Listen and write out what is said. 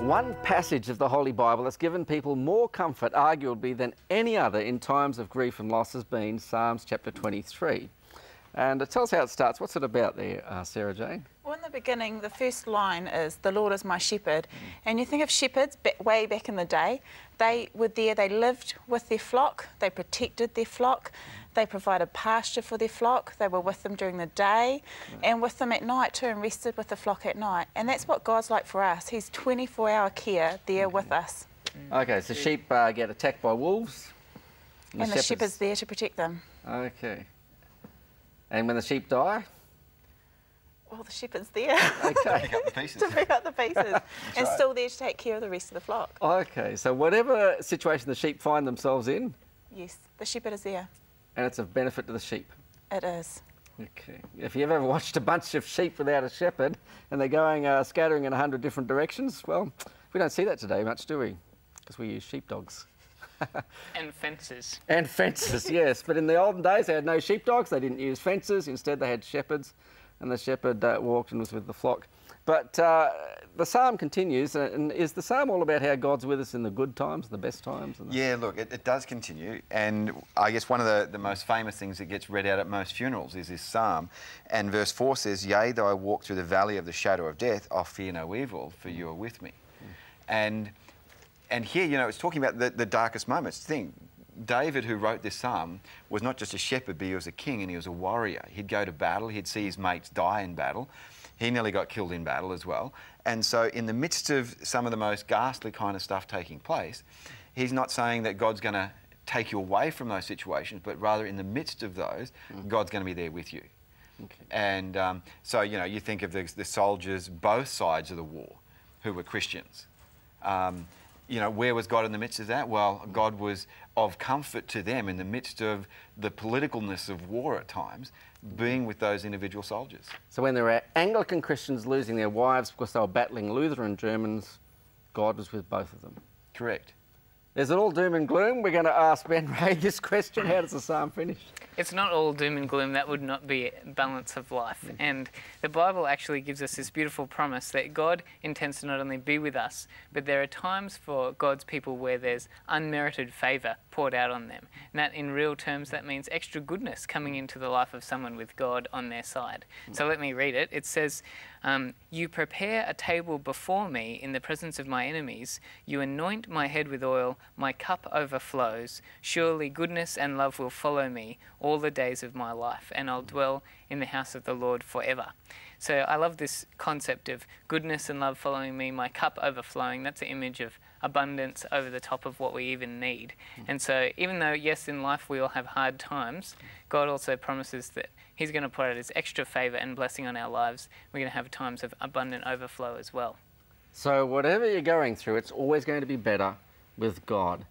One passage of the Holy Bible that's given people more comfort, arguably, than any other in times of grief and loss has been Psalms chapter 23. And tell us how it starts. What's it about there, Sarah Jane? Well, in the beginning, the first line is, "The Lord is my shepherd." And you think of shepherds way back in the day. They were there, they lived with their flock, they protected their flock, they provided pasture for their flock, they were with them during the day and with them at night too, and rested with the flock at night. And that's what God's like for us. He's 24-hour care there with us. Okay, so sheep get attacked by wolves. And the shepherd's there to protect them. Okay. And when the sheep die? Well, the shepherd's there Okay. Pick up the pieces. to pick up the pieces and right. still there to take care of the rest of the flock. Okay, so whatever situation the sheep find themselves in? Yes, the shepherd is there. And it's of benefit to the sheep? It is. Okay. If you've ever watched a bunch of sheep without a shepherd and they're going scattering in 100 different directions, well, we don't see that today much, do we? Because we use sheepdogs. And fences. And fences, yes. But in the olden days, they had no sheepdogs. They didn't use fences. Instead, they had shepherds, and the shepherd walked and was with the flock. But the psalm continues, and is the psalm all about how God's with us in the good times, the best times? Yeah, look, it does continue. And I guess one of the most famous things that gets read out at most funerals is this psalm. And verse 4 says, "Yea, though I walk through the valley of the shadow of death, I'll fear no evil, for you are with me." And here, you know, it's talking about the darkest moments. Think, David, who wrote this psalm, was not just a shepherd, but he was a king and he was a warrior. He'd go to battle, he'd see his mates die in battle. He nearly got killed in battle as well. And so in the midst of some of the most ghastly kind of stuff taking place, he's not saying that God's going to take you away from those situations, but rather in the midst of those, God's going to be there with you. Okay. And so, you know, you think of the soldiers, both sides of the war, who were Christians. You know, where was God in the midst of that? Well, God was of comfort to them in the midst of the politicalness of war at times, being with those individual soldiers. So when there were Anglican Christians losing their wives because they were battling Lutheran Germans, God was with both of them. Correct. Is it all doom and gloom? We're going to ask Ben Ray this question. How does the psalm finish? It's not all doom and gloom. That would not be a balance of life. And the Bible actually gives us this beautiful promise that God intends to not only be with us, but there are times for God's people where there's unmerited favour poured out on them. And that, in real terms, that means extra goodness coming into the life of someone with God on their side. So let me read it. It says, "You prepare a table before me in the presence of my enemies. You anoint my head with oil. My cup overflows. Surely goodness and love will follow me all the days of my life, and I'll dwell in the house of the Lord forever." So I love this concept of goodness and love following me, my cup overflowing. That's an image of abundance over the top of what we even need. And so even though, yes, in life we all have hard times, God also promises that He's going to put out His extra favour and blessing on our lives. We're going to have times of abundant overflow as well. So whatever you're going through, it's always going to be better with God.